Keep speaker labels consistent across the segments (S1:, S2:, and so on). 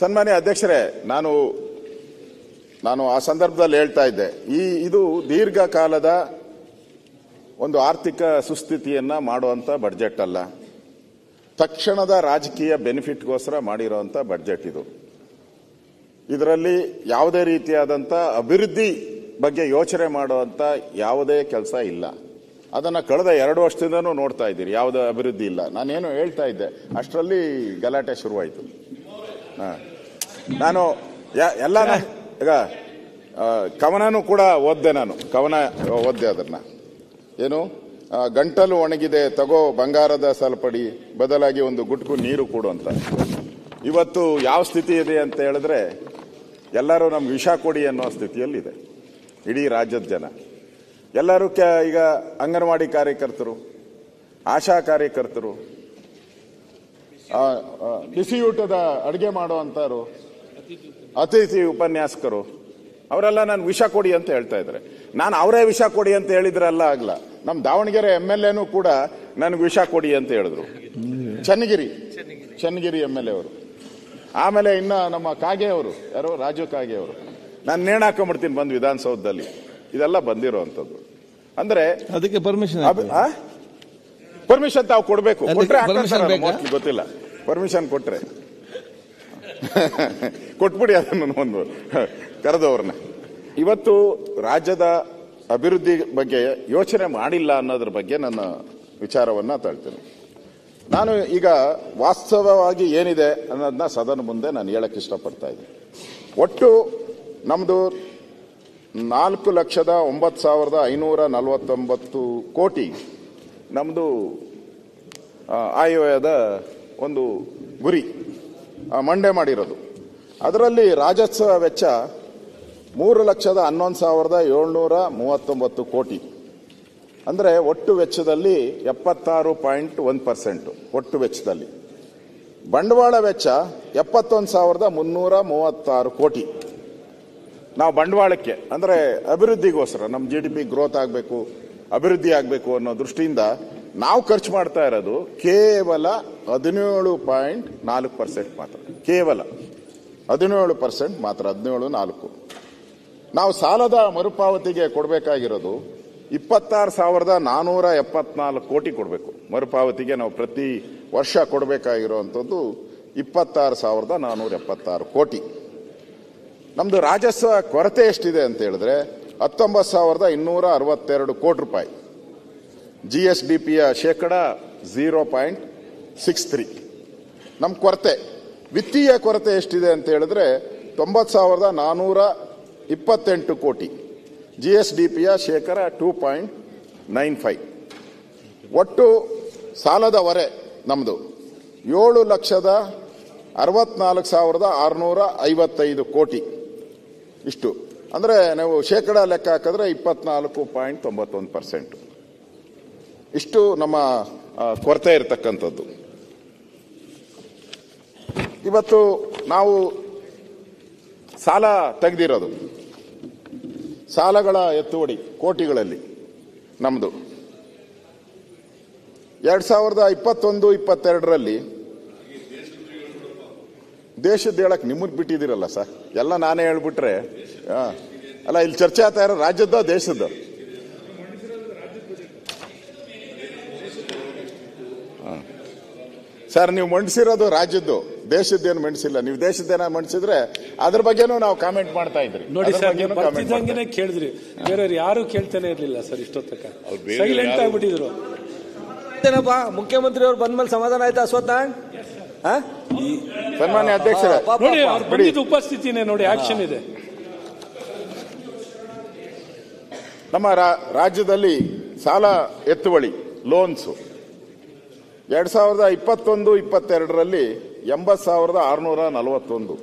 S1: ಸನ್ಮಾನ್ಯ ಅಧ್ಯಕ್ಷರೇ, ನಾನು ಆ ಸಂದರ್ಭದಲ್ಲಿ ಹೇಳ್ತಾ ಇದ್ದೆ, ಇದು ದೀರ್ಘಕಾಲದ ಒಂದು ಆರ್ಥಿಕ ಸುಸ್ಥಿತಿಯನ್ನ ಮಾಡುವಂತ ಬಡ್ಜೆಟ್ ಅಲ್ಲ, ತಕ್ಷಣದ ರಾಜಕೀಯ ಬೆನಿಫಿಟ್ಗೋಸ್ಕರ ಮಾಡಿರುವಂತ ಬಡ್ಜೆಟ್ ಇದು. ಇದರಲ್ಲಿ ಯಾವುದೇ ರೀತಿಯಾದಂಥ ಅಭಿವೃದ್ಧಿ ಬಗ್ಗೆ ಯೋಚನೆ ಮಾಡುವಂತ ಯಾವುದೇ ಕೆಲಸ ಇಲ್ಲ. ಅದನ್ನ ಕಳೆದ 2 ವರ್ಷದಿಂದನೂ ನೋಡ್ತಾ ಇದ್ದೀರಿ, ಯಾವುದೇ ಅಭಿವೃದ್ಧಿ ಇಲ್ಲ. ನಾನೇನು ಹೇಳ್ತಾ ಇದ್ದೆ ಅಷ್ಟರಲ್ಲಿ ಗಲಾಟೆ ಶುರುವಾಯಿತು. ನಾನು ಎಲ್ಲ ಈಗ ಕವನನೂ ಕೂಡ ಓದ್ದೆ, ಕವನ ಓದ್ದೆ. ಅದನ್ನ ಏನು, ಗಂಟಲು ಒಣಗಿದೆ ತಗೋ ಬಂಗಾರದ ಸಲ್ಪಡಿ, ಬದಲಾಗಿ ಒಂದು ಗುಟ್ಕು ನೀರು ಕೊಡು ಅಂತ. ಇವತ್ತು ಯಾವ ಸ್ಥಿತಿ ಇದೆ ಅಂತ ಹೇಳಿದ್ರೆ, ಎಲ್ಲರೂ ನಮ್ಗೆ ವಿಷ ಕೊಡಿ ಅನ್ನೋ ಸ್ಥಿತಿಯಲ್ಲಿದೆ ಇಡೀ ರಾಜ್ಯದ ಜನ. ಎಲ್ಲರೂ ಈಗ ಅಂಗನವಾಡಿ ಕಾರ್ಯಕರ್ತರು, ಆಶಾ ಕಾರ್ಯಕರ್ತರು, ಬಿಸಿಯೂಟದ ಅಡುಗೆ ಮಾಡುವಂತರು, ಅತಿಥಿ ಉಪನ್ಯಾಸಕರು, ಅವರೆಲ್ಲ ನಾನು ವಿಷ ಕೊಡಿ ಅಂತ ಹೇಳ್ತಾ ಇದ್ದಾರೆ. ನಾನು ಅವರೇ ವಿಷ ಕೊಡಿ ಅಂತ ಹೇಳಿದ್ರಲ್ಲ ಆಗಲ್ಲ. ನಮ್ಮ ದಾವಣಗೆರೆ MLA ಕೂಡ ನನಗೆ ವಿಷ ಕೊಡಿ ಅಂತ ಹೇಳಿದ್ರು, ಚನ್ನಗಿರಿ MLA ಅವರು. ಆಮೇಲೆ ಇನ್ನ ನಮ್ಮ ಕಾಗೆ ಅವರು, ಯಾರೋ ರಾಜು ಕಾಗೆ ಅವರು, ನಾನು ನೇಣು ಹಾಕೊಂಡ್ಬಿಡ್ತೀನಿ ಬಂದು ವಿಧಾನಸೌಧದಲ್ಲಿ. ಇದೆಲ್ಲ ಬಂದಿರೋಂಥದ್ದು. ಅಂದ್ರೆ
S2: ಅದಕ್ಕೆ ಪರ್ಮಿಷನ್
S1: ತಾವು ಕೊಡ್ಬೇಕು. ಕೊಟ್ರೆ ಗೊತ್ತಿಲ್ಲ, ಪರ್ಮಿಷನ್ ಕೊಟ್ರೆ ಕೊಟ್ಬಿಡಿ ಅದನ್ನು ಒಂದು ಕರೆದವ್ರನ್ನ. ಇವತ್ತು ರಾಜ್ಯದ ಅಭಿವೃದ್ಧಿ ಬಗ್ಗೆ ಯೋಚನೆ ಮಾಡಿಲ್ಲ ಅನ್ನೋದ್ರ ಬಗ್ಗೆ ನನ್ನ ವಿಚಾರವನ್ನ ತಳ್ತೇನೆ. ನಾನು ಈಗ ವಾಸ್ತವವಾಗಿ ಏನಿದೆ ಅನ್ನೋದನ್ನ ಸದನ ಮುಂದೆ ನಾನು ಹೇಳಕ್ ಇಷ್ಟಪಡ್ತಾ ಇದ್ದೀನಿ. ಒಟ್ಟು ನಮ್ದು 4,09,549 ಕೋಟಿ ನಮ್ದು ಆಯವ್ಯಯದ ಒಂದು ಗುರಿ ಮಂಡನೆ ಮಾಡಿರೋದು. ಅದರಲ್ಲಿ ರಾಜಸ್ವ ವೆಚ್ಚ 3,11,739 ಕೋಟಿ. ಅಂದ್ರೆ ಒಟ್ಟು ವೆಚ್ಚದಲ್ಲಿ 76.1%. ಒಟ್ಟು ವೆಚ್ಚದಲ್ಲಿ ಬಂಡವಾಳ ವೆಚ್ಚ 71,336 ಕೋಟಿ. ನಾವು ಬಂಡವಾಳಕ್ಕೆ ಅಂದ್ರೆ ಅಭಿವೃದ್ಧಿಗೋಸ್ಕರ ನಮ್ಮ GDP ಗ್ರೋತ್ ಆಗಬೇಕು, ಅಭಿವೃದ್ಧಿ ಆಗಬೇಕು ಅನ್ನೋ ದೃಷ್ಟಿಯಿಂದ ನಾವು ಖರ್ಚು ಮಾಡ್ತಾ ಇರೋದು ಕೇವಲ 17.4% ಮಾತ್ರ. ಕೇವಲ 17% ಮಾತ್ರ, 17.4. ನಾವು ಸಾಲದ ಮರುಪಾವತಿಗೆ ಕೊಡಬೇಕಾಗಿರೋದು 26,474 ಕೋಟಿ ಕೊಡಬೇಕು. ಮರುಪಾವತಿಗೆ ನಾವು ಪ್ರತಿ ವರ್ಷ ಕೊಡಬೇಕಾಗಿರುವಂಥದ್ದು 26,476 ಕೋಟಿ. ನಮ್ದು ರಾಜಸ್ವ ಕೊರತೆ ಎಷ್ಟಿದೆ ಅಂತ ಹೇಳಿದ್ರೆ 19,262 ಕೋಟಿ ರೂಪಾಯಿ. GSDPಯ ಶೇಕಡ 0.63. ನಮ್ಮ ಕೊರತೆ, ವಿತ್ತೀಯ ಕೊರತೆ ಎಷ್ಟಿದೆ ಅಂತ ಹೇಳಿದ್ರೆ 90,428 ಕೋಟಿ. GSDPಯ ಶೇಕಡ 2.95. ಒಟ್ಟು ಸಾಲದ ಹೊರೆ ನಮ್ದು 7,64,655 ಕೋಟಿ. ಇಷ್ಟು ಅಂದ್ರೆ ನಾವು ಶೇಕಡ ಲೆಕ್ಕ ಹಾಕಿದ್ರೆ 24.91%. ಇಷ್ಟು ನಮ್ಮ ಕೊರತೆ ಇರತಕ್ಕಂಥದ್ದು. ಇವತ್ತು ನಾವು ಸಾಲ ತೆಗೆದಿರೋದು, ಸಾಲಗಳ ಎತ್ತುವಡಿ ಕೋಟಿಗಳಲ್ಲಿ ನಮ್ದು 2021-22ರಲ್ಲಿ ದೇಶದ ಹೇಳಕ್ ನಿಮ್ಮದ್ ಬಿಟ್ಟಿದ್ದೀರಲ್ಲ ಸರ್, ಎಲ್ಲ ನಾನೇ ಹೇಳ್ಬಿಟ್ರೆ ಅಲ್ಲ. ಇಲ್ಲಿ ಚರ್ಚೆ ಆಗ್ತಾ ಇರೋ ರಾಜ್ಯದ ದೇಶದ ಸರ್, ನೀವು ಮಂಡಿಸಿರೋದು ರಾಜ್ಯದ್ದು, ದೇಶದ್ದೇನು ಮಂಡಿಸಿಲ್ಲ. ನೀವು ದೇಶದ್ದೇನ ಮಂಡಿಸಿದ್ರೆ ಅದ್ರ ಬಗ್ಗೆನೂ ನಾವು ಕಾಮೆಂಟ್ ಮಾಡ್ತಾ ಇದ್ರಿ.
S3: ನೋಡಿ ಸರ್, ಕೇಳಿದ್ರಿ, ಬೇರೆಯವ್ರು ಯಾರು ಕೇಳ್ತಾನೆ ಇರ್ಲಿಲ್ಲ ಸರ್. ಇಷ್ಟೊತ್ತಕ ಸೈಲೆಂಟ್ ಆಗ್ಬಿಟ್ಟಿದ್ರು.
S4: ಮುಖ್ಯಮಂತ್ರಿ ಅವ್ರು ಬಂದ್ಮೇಲೆ ಸಮಾಧಾನ ಆಯ್ತಾ ಅಶ್ವತ್ಥನಾರಾಯಣ್?
S1: ಸನ್ಮಾನ್ಯ ಅಧ್ಯಕ್ಷರೇ,
S3: ನೋಡಿ ಅವ್ರು ಬಂದಿದ್ದ ಉಪಸ್ಥಿತಿನೇ ನೋಡಿ, ಆಕ್ಷನ್ ಇದೆ.
S1: ನಮ್ಮ ರಾಜ್ಯದಲ್ಲಿ ಸಾಲ ಎತ್ತುವಳಿ ಲೋನ್ಸ್ 2021-22ರಲ್ಲಿ 80,641.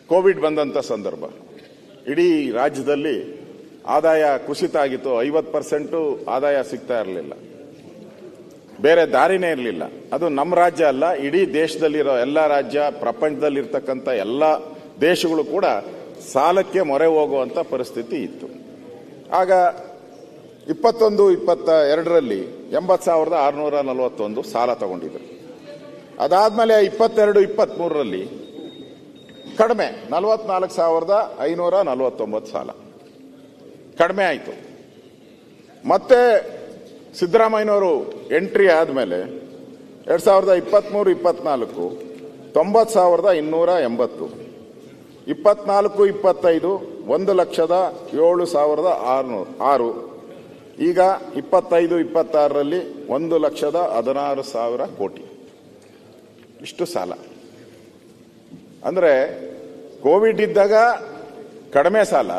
S1: ಕೋವಿಡ್ ಬಂದಂತ ಸಂದರ್ಭ ಇಡೀ ರಾಜ್ಯದಲ್ಲಿ ಆದಾಯ ಕುಸಿತ ಆಗಿತ್ತು. 50% ಆದಾಯ ಸಿಗ್ತಾ ಇರಲಿಲ್ಲ, ಬೇರೆ ದಾರಿನೇ ಇರಲಿಲ್ಲ. ಅದು ನಮ್ಮ ರಾಜ್ಯ ಅಲ್ಲ, ಇಡೀ ದೇಶದಲ್ಲಿರೋ ಎಲ್ಲ ರಾಜ್ಯ, ಪ್ರಪಂಚದಲ್ಲಿರ್ತಕ್ಕಂಥ ಎಲ್ಲ ದೇಶಗಳು ಕೂಡ ಸಾಲಕ್ಕೆ ಮೊರೆ ಹೋಗುವಂತ ಪರಿಸ್ಥಿತಿ ಇತ್ತು. ಆಗ 21-22ರಲ್ಲಿ 80,641 ಸಾಲ ತಗೊಂಡಿದ್ರು. ಅದಾದ್ಮೇಲೆ 22-23ರಲ್ಲಿ ಕಡಿಮೆ 44,549 ಸಾಲ ಕಡಿಮೆ ಆಯಿತು. ಮತ್ತೆ ಸಿದ್ದರಾಮಯ್ಯನವರು ಎಂಟ್ರಿ ಆದಮೇಲೆ 2023-24 90,280, 24-25 1,07,606, ಈಗ 25-26ರಲ್ಲಿ 1,16,000 ಕೋಟಿ ಇಷ್ಟು ಸಾಲ. ಅಂದ್ರೆ ಕೋವಿಡ್ ಇದ್ದಾಗ ಕಡಿಮೆ ಸಾಲ,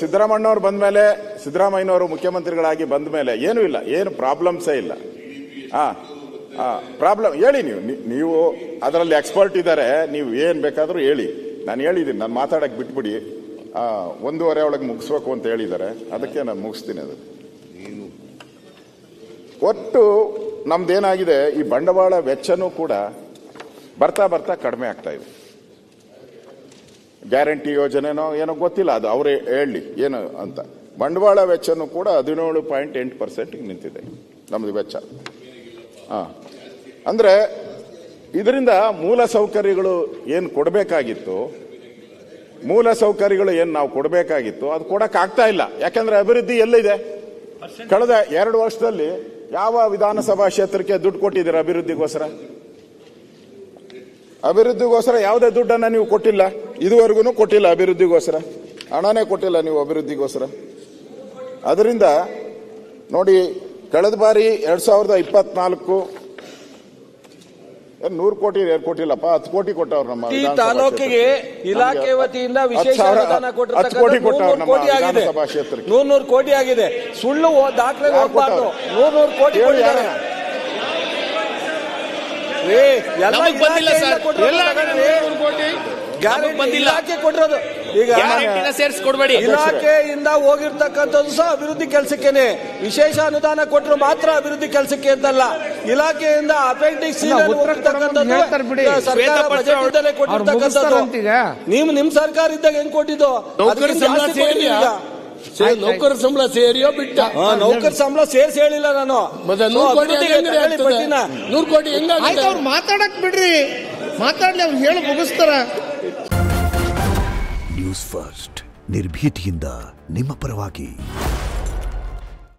S1: ಸಿದ್ದರಾಮಯ್ಯನವರು ಬಂದ್ಮೇಲೆ, ಸಿದ್ದರಾಮಯ್ಯನವರು ಮುಖ್ಯಮಂತ್ರಿಗಳಾಗಿ ಬಂದ ಮೇಲೆ ಏನೂ ಇಲ್ಲ, ಏನು ಪ್ರಾಬ್ಲಮ್ಸೇ ಇಲ್ಲ. ಪ್ರಾಬ್ಲಮ್ ಹೇಳಿ ನೀವು ಅದರಲ್ಲಿ ಎಕ್ಸ್ಪರ್ಟ್ ಇದ್ದಾರೆ, ನೀವು ಏನ್ ಬೇಕಾದ್ರೂ ಹೇಳಿ. ನಾನು ಹೇಳಿದ್ದೀನಿ, ನಾನು ಮಾತಾಡಕ್ ಬಿಟ್ಬಿಡಿ, 1:30 ಒಳಗೆ ಮುಗಿಸ್ಬೇಕು ಅಂತ ಹೇಳಿದ್ದಾರೆ, ಅದಕ್ಕೆ ನಾನು ಮುಗಿಸ್ತೀನಿ. ಅದು ಒಟ್ಟು ನಮ್ದೇನಾಗಿದೆ, ಈ ಬಂಡವಾಳ ವೆಚ್ಚನೂ ಕೂಡ ಬರ್ತಾ ಬರ್ತಾ ಕಡಿಮೆ ಆಗ್ತಾ ಇದೆ. ಗ್ಯಾರಂಟಿ ಯೋಜನೆನೋ ಏನೋ ಗೊತ್ತಿಲ್ಲ, ಅದು ಅವರೇ ಹೇಳಿ ಏನು ಅಂತ. ಬಂಡವಾಳ ವೆಚ್ಚನೂ ಕೂಡ 17.8% ನಿಂತಿದೆ ನಮ್ದು ವೆಚ್ಚ. ಅಂದ್ರೆ ಇದರಿಂದ ಮೂಲ ಸೌಕರ್ಯಗಳು ಏನು ಕೊಡಬೇಕಾಗಿತ್ತು, ನಾವು ಕೊಡಬೇಕಾಗಿತ್ತು, ಅದು ಕೊಡಕ್ ಆಗ್ತಾ ಇಲ್ಲ. ಯಾಕಂದ್ರೆ ಅಭಿವೃದ್ಧಿ ಎಲ್ಲಿದೆ? ಕಳೆದ 2 ವರ್ಷದಲ್ಲಿ ಯಾವ ವಿಧಾನಸಭಾ ಕ್ಷೇತ್ರಕ್ಕೆ ದುಡ್ಡು ಕೊಟ್ಟಿದ್ದೀರಾ ಅಭಿವೃದ್ಧಿಗೋಸ್ಕರ? ಯಾವುದೇ ದುಡ್ಡನ್ನ ನೀವು ಕೊಟ್ಟಿಲ್ಲ, ಇದುವರೆಗೂ ಕೊಟ್ಟಿಲ್ಲ ಅಭಿವೃದ್ಧಿಗೋಸ್ಕರ, ಹಣನೇ ಕೊಟ್ಟಿಲ್ಲ ನೀವು ಅಭಿವೃದ್ಧಿಗೋಸ್ಕರ. ಅದರಿಂದ ನೋಡಿ, ಕಳೆದ ಬಾರಿ 2024 100 ಕೋಟಿ ಕೊಟ್ಟಿಲ್ಲಪ್ಪ, 10 ಕೋಟಿ ಕೊಟ್ಟವ್ರು ನಮ್ಮ
S4: ತಾಲೂಕಿಗೆ ಇಲಾಖೆ ವತಿಯಿಂದ ವಿಶೇಷ ಅನುದಾನ ಕೊಟ್ಟಿರ್ತಕ್ಕಂಥ 100 ಕೋಟಿ ಆಗಿದೆ. ಸುಳ್ಳು ದಾಖಲೆ ಹೋಗ್ಬಾರ್ದು. 100 ಕೋಟಿ ಕೊಟ್ಟಿದ್ದಾರೆ. ಇಲಾಖೆ ಕೊಟ್ಟಿರೋದು ಈಗ ಸೇರಿಸ್ಕೊಡ್ಬೇಡಿ. ಇಲಾಖೆಯಿಂದ ಹೋಗಿರ್ತಕ್ಕಂಥದ್ದು ಸಹ ಅಭಿವೃದ್ಧಿ ಕೆಲಸಕ್ಕೇನೆ. ವಿಶೇಷ ಅನುದಾನ ಕೊಟ್ಟರು ಮಾತ್ರ ಅಭಿವೃದ್ಧಿ ಕೆಲಸಕ್ಕೆ ಅಂತಲ್ಲ. ಇಲಾಖೆಯಿಂದ ಅಪೆಂಡಿಕ್ಸ್ ಸರ್ಕಾರ ಬಜೆಟ್ ಇದ್ದಲ್ಲೇ ಕೊಟ್ಟಿರ್ತಕ್ಕಂಥದ್ದು. ನಿಮ್ ಸರ್ಕಾರ ಇದ್ದಾಗ ಹೆಂಗ್ ಕೊಟ್ಟಿದ್ದು?
S3: ನೌಕರ ಸಂಬಳ ಸೇರಿಯೋ ಬಿಟ್ಟ?
S4: ನೌಕರ ಸಂಬಳ ಸೇರಿಸಿ ಹೇಳಿಲ್ಲ ನಾನು.
S3: 100 ಕೋಟಿ ಹೆಂಗ?
S2: ಅವ್ರು ಮಾತಾಡಕ್ ಬಿಡ್ರಿ, ಮಾತಾಡ್ಲಿ, ಅವ್ರು ಹೇಳಿ ಮುಗಿಸ್ತಾರ.
S5: ನ್ಯೂಸ್ ಫಸ್ಟ್ ನಿರ್ಭೀತಿಯಿಂದ ನಿಮ್ಮ ಪರವಾಗಿ.